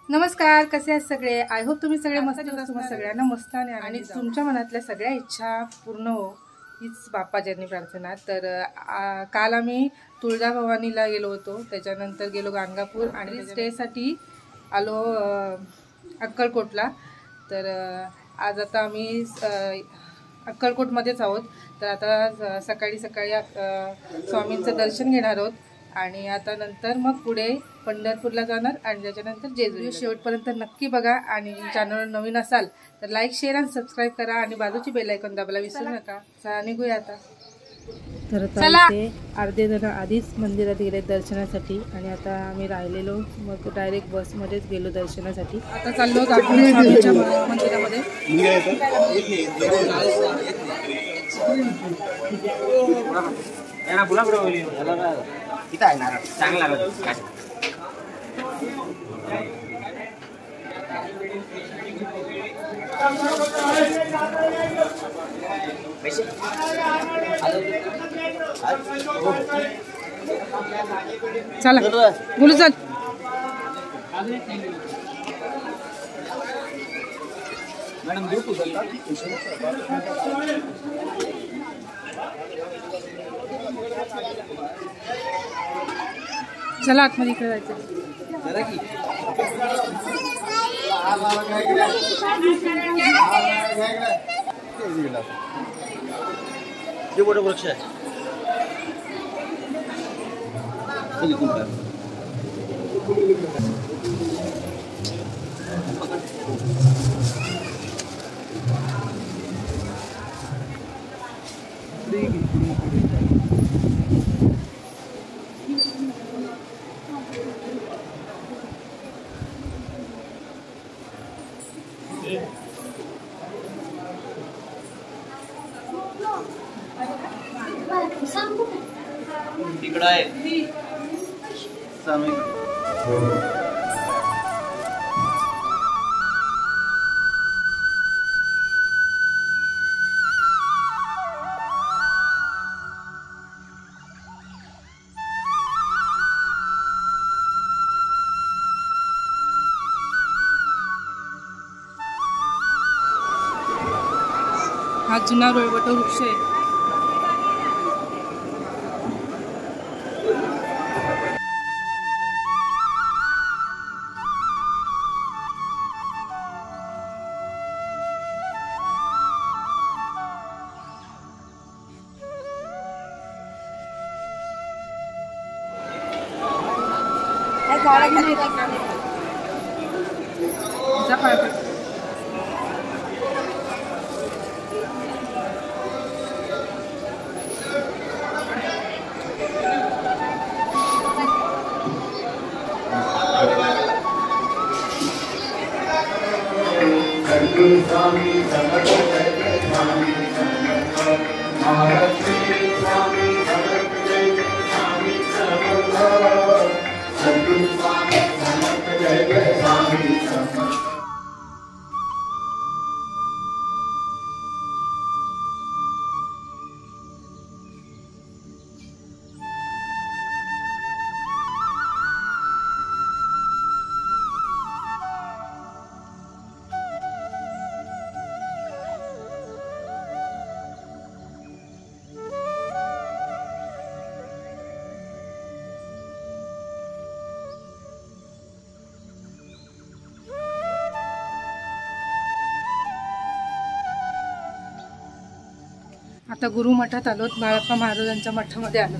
नमस्कार, कसे आहेत सगळे? आय होप तुम्ही सगळे मस्त असणार. सगळ्यांना मस्त आणि तुमच्या मनातल्या सगळ्या इच्छा पूर्ण हो हीच बाप्पाच्यांनी प्रार्थना. तर काल आम्ही तुळजाभवानीला गेलो होतो, त्याच्यानंतर गेलो गाणगापूर आणि स्टेसाठी आलो अक्कलकोटला. तर आज आता आम्ही अक्कलकोटमध्येच आहोत. तर आता सकाळी स्वामींचं दर्शन घेणार आहोत आणि आता नंतर मग पुढे पंढरपूरला जाणार आणि त्याच्यानंतर जेजुरी. शेवटपर्यंत नक्की बघा आणि चॅनलवर नवीन असाल तर लाईक, शेअर आणि सबस्क्राईब करा आणि बाजूची बेल आयकॉन दाबायला विसरू नका. चला निघूया आता. तर अर्धे जण आधीच मंदिरात गेले दर्शनासाठी आणि आता आम्ही राहिलेलो मग डायरेक्ट बसमध्येच गेलो दर्शनासाठी. आता चाललो स्वामींच्या मंदिरामध्ये. चला बोलू चल. मॅडम चला आतमध्ये इकडे जायचं. वृक्ष आहे. तिकडं आहे हा जुना वट वृक्ष आहे. आता गुरु मठात आलोत, बाळप्पा महाराजांच्या मठामध्ये आलो.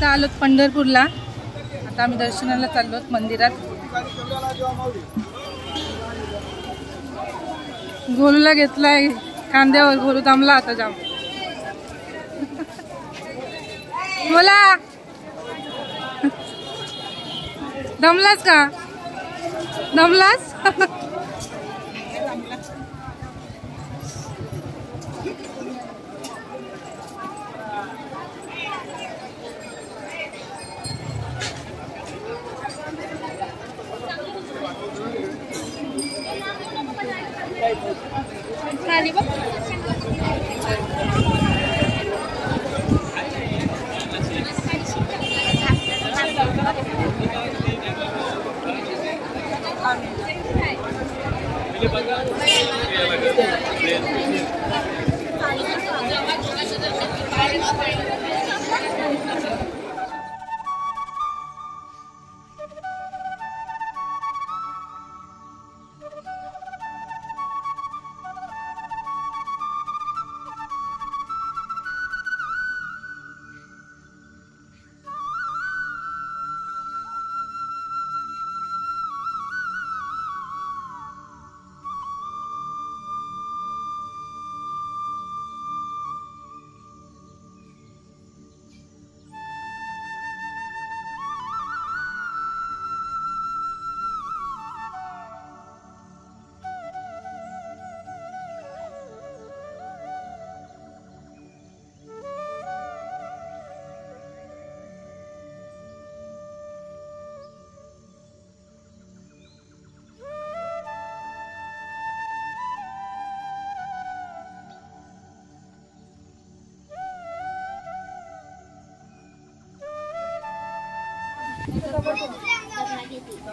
आता आलोत पंढरपूरला. आता आम्ही दर्शनाला चाललोत मंदिरात. गोलूला घेतलाय खांद्यावर. गोलू दमला आता जाम. बोला दमलास का? दमलास?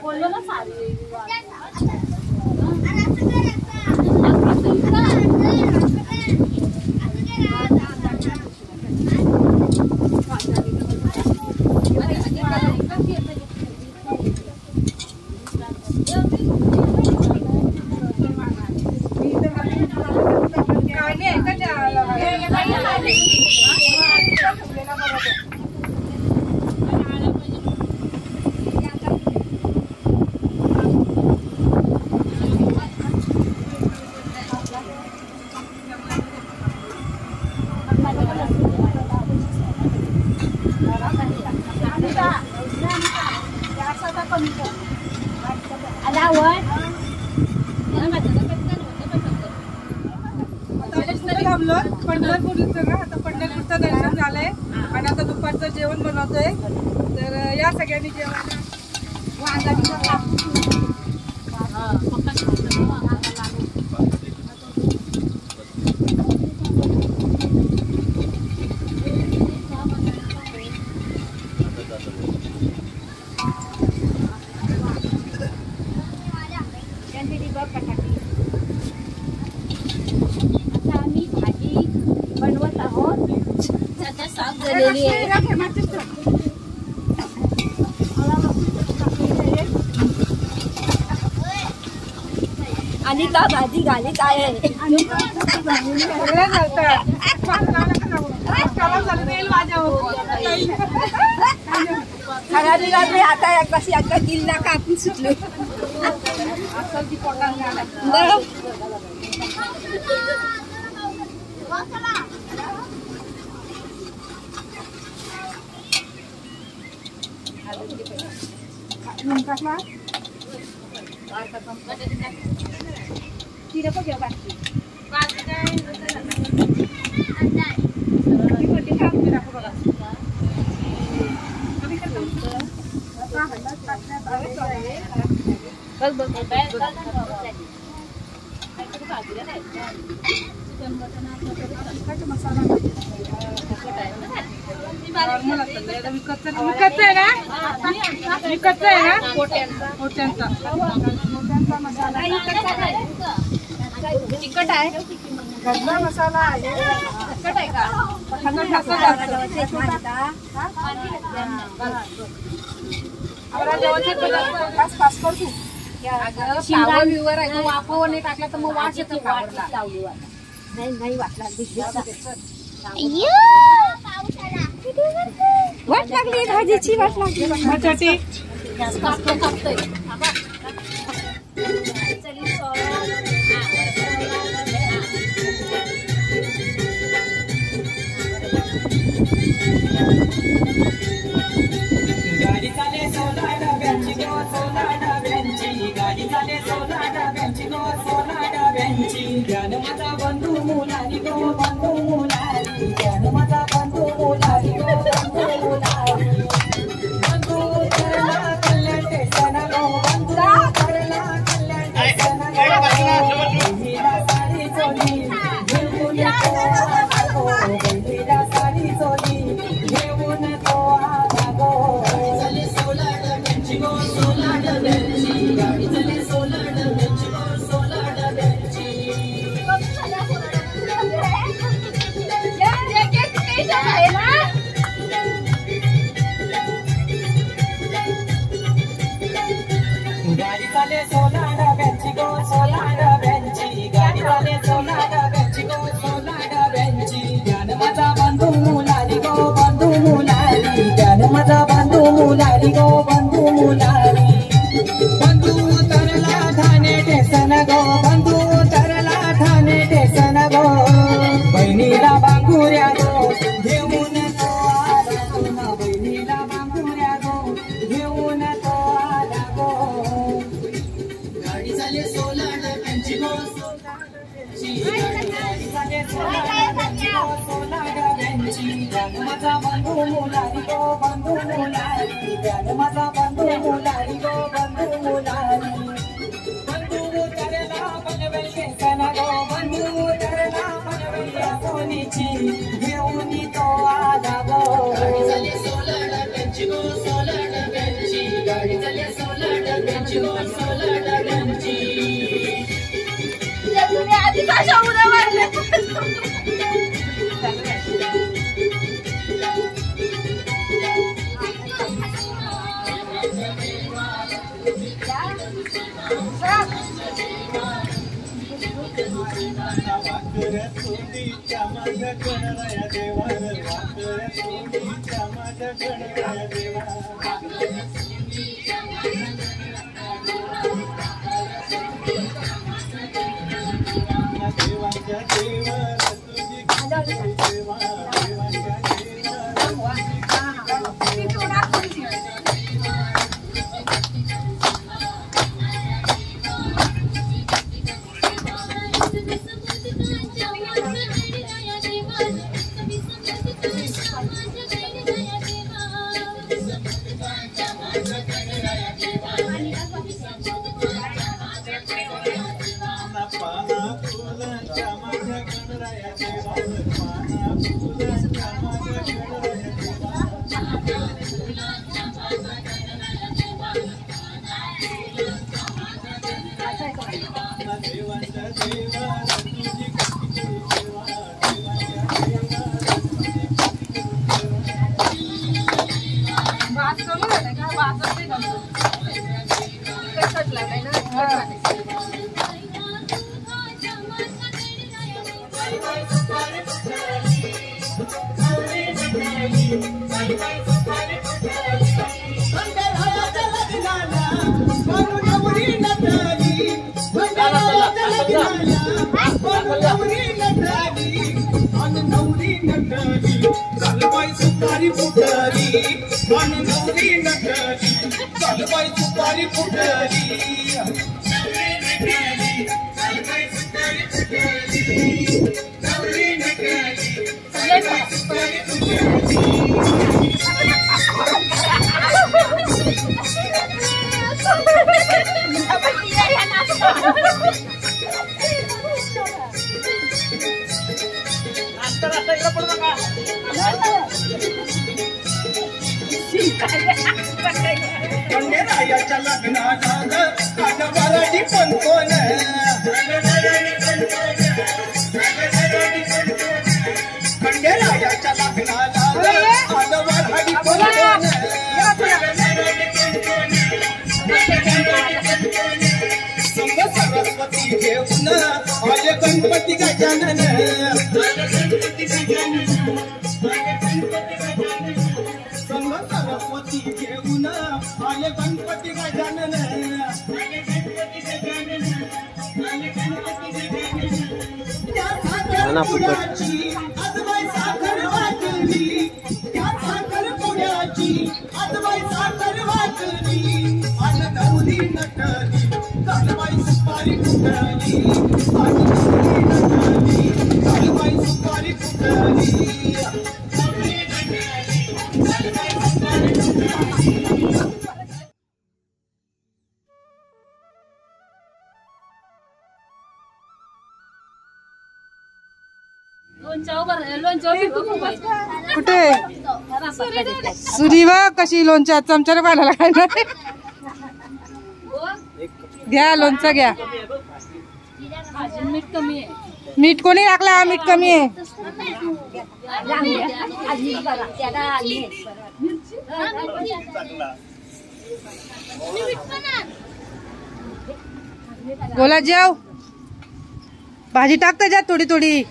बोललो ना सारी पंढरपूरचं ना आता पंढरपूरचं दर्शन झालंय आणि आता दुपारचं जेवण बनवतोय तर या सगळ्यांनी जेवायला अनिता भाजी घालीत आहे आता कशी आता किल्ला कापून सुटले विकतचं आहे ना मोठ्यांचा मसाला तिखट आहे गरजा मसाला आहे तिखट आहे का वाफावर नाही टाकला तर मग वास येतो नाही वाटला वाट लागली भाजीची वाट लागली गाडी चाले 16 डब्यांची गो 16 डब्यांची गाडी चाले 16 डब्यांची गो 16 डब्यांची ज्ञान माझा बंधू मुलानी गो बंधू मुलानी ज्ञान माझा बंधू मुलानी गो बंधू मुलानी बंधू करला कल्याण टेसन गो बंधू करला कल्याण टेसन गो बहिणीला साडी चोली घेऊन तो बहिणीला साडी चोली घेऊन तो आला गो गाडी चाले 16 डब्यांची गो 16 डब्यांची गाडी चाले 16 डब्यांची गो 16 डब्यांची गाडी चाले 16 डब्यांची गो 16 डब्यांची गाडी चाले 16 डब्यांची गो 16 डब्यांची ज्ञान माझा बंधू मुलानी गो बंधू मुलानी ज्ञान माझा बंधू मुलानी गो बंधू मुलानी बंधू तरला ठाणे टेसन गो बंधू तरला ठाणे टेसन गो बहिणीला बांगुऱ्या गो घेऊन तो आला गो बहिणीला बांगुऱ्या गो घेऊन तो आला गो गाडी चाले 16 डब्यांची गो 16 डब्यांची गाडी चाले 16 डब्यांची गो 16 डब्यांची ज्ञान माझा बंधू मुलानी गो बंधू मुलानी ज्ञान माझा बंधू मुलानी गो बंधू मुलानी बंधू तरला बनवेल केसन गो बंधू तरला बनवेल सोनीची घेऊन तो आला गो गाडी चाले 16 डब्यांची गो 16 डब्यांची गाडी चाले 16 डब्यांची गो 16 डब्यांची तुम्ही आधी कशा उड्या मारल्या खंडेरायाच्या लग्नाला कानवराडी पण कोण खंडेरायाच्या लग्नाला कानवराडी पण कोण संग सरस्वती घेऊन आले गणपती गजानन संग सरस्वती घेऊन आले गणपती गजानन आजबाई साखर वाटली त्या साखर पुण्याची आजबाई साखर वाटली आणि नवरी नटली कालबाई सुपारी फुटली आणि नवरी नटली कालबाई सुपारी फुटली कुठे सुरी वा कशी लोणच्या चमच्याने पाण्याला काय नाही घ्या लोणचं घ्या मीठ कोणी टाकला मीठ कमी आहे बोला जाव भाजी टाक त्याच्यात थोडी थोडी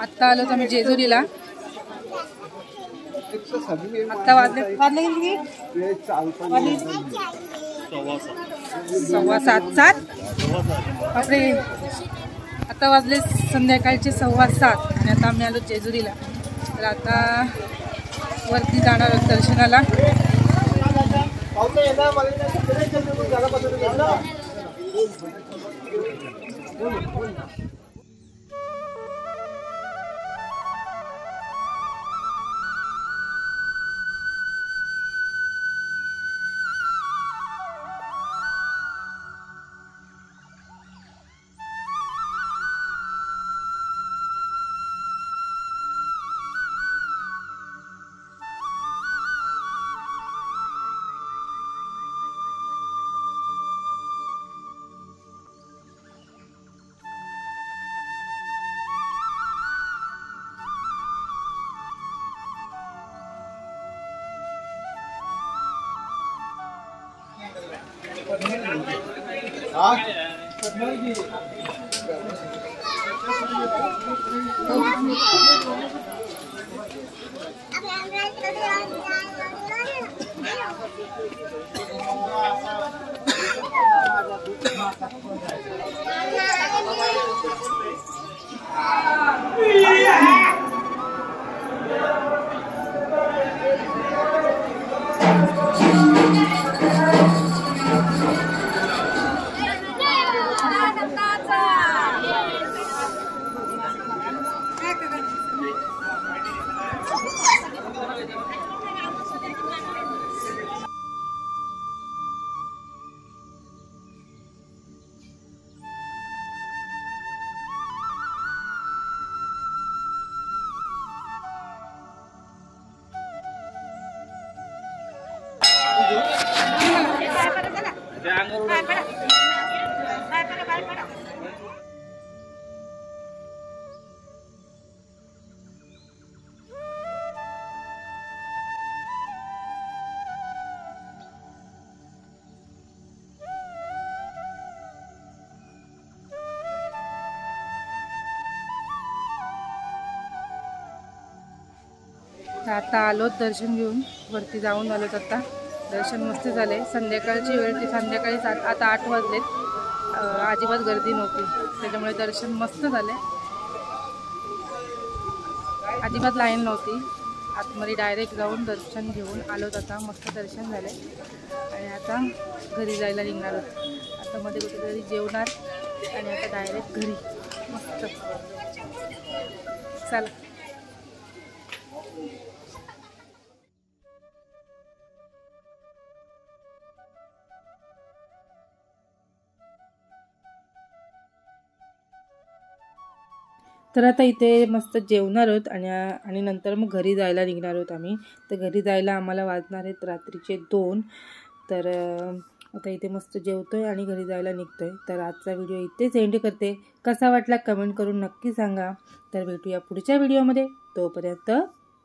आता आलो आम्ही जेजुरीला आता वाजले सव्वा सात बापरे आता वाजले संध्याकाळचे 7:15 आणि आता आम्ही आलो जेजुरीला तर आता वरती जाणार आहोत दर्शनाला आता आलोत दर्शन घेऊन, वरती जाऊन आलोत. आता दर्शन मस्त झाले. संध्याकाळची वेळ ती संध्याकाळी आता 8 वाजलेत. अजिबात गर्दी नव्हती, त्याच्यामुळे दर्शन मस्त झाले. अजिबात लाईन नव्हती. आतमध्ये डायरेक्ट जाऊन दर्शन घेऊन आलोत. आता मस्त दर्शन झाले आणि आता घरी जायला निघणार आहोत. आता मध्ये कुठेतरी जेवणार आणि आता डायरेक्ट घरी. मस्त चला. तर आता इथे मस्त जेवणार आहोत आणि नंतर मग घरी जायला निघणार आहोत आम्ही. तर घरी जायला आम्हाला वाजणार आहेत रात्रीचे 2. तर आता इथे मस्त जेवतोय आणि घरी जायला निघतोय. तर आजचा व्हिडिओ इथेच एंड करते. कसा वाटला कमेंट करून नक्की सांगा. तर भेटूया पुढच्या व्हिडिओमध्ये. तोपर्यंत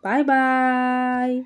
बाय बाय.